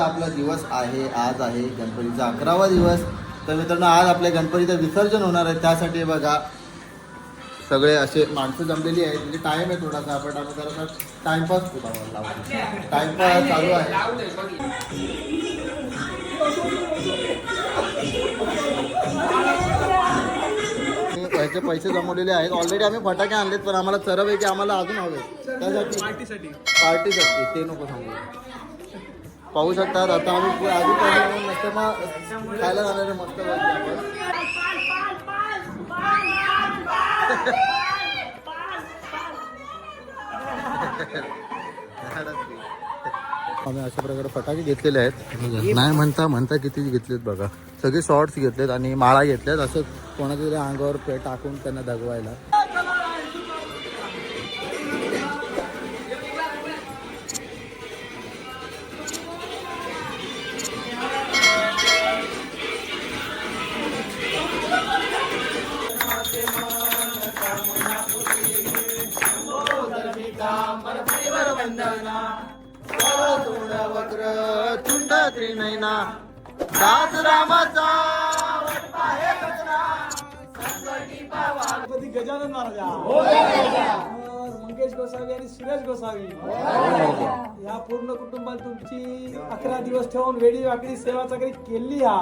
महत्त्वाचा आपला दिवस आहे. आज आहे गणपतीचा 11वा दिवस. तर मित्रांनो आज आपल्या गणपतीचं विसर्जन होणार आहे. त्यासाठी बघा सगळे असे माणसं जमलेली आहेत. म्हणजे टाईम आहे थोडासा, आपण आम्ही जरा टाइमपास टाइमपास चालू आहे. याचे पैसे जमवलेले आहेत ऑलरेडी. आम्ही फटाके आणलेत पण आम्हाला चरवैकी आम्हाला अजून हवे. त्यासाठी पार्टीसाठी ते नको सांगू. पाहू शकतात आता आम्ही आधी मस्त मग खायला जाणार मस्त आम्ही अशा प्रकारे फटाके घेतलेले आहेत. नाही म्हणता किती घेतलेत बघा. सगळे शॉर्ट्स घेतलेत आणि माळा घेतल्यात असं कोणाच्या तरी अंगावर टाकून त्यांना दगवायला. चुंड त्रिनयना दास रामाचा गजानन महाराज, मंगेश गोसावी आणि सुरेश गोसावी या पूर्ण कुटुंबात तुमची 11 दिवस ठेवून वेडी वाकडी सेवा चाकरी केली. हा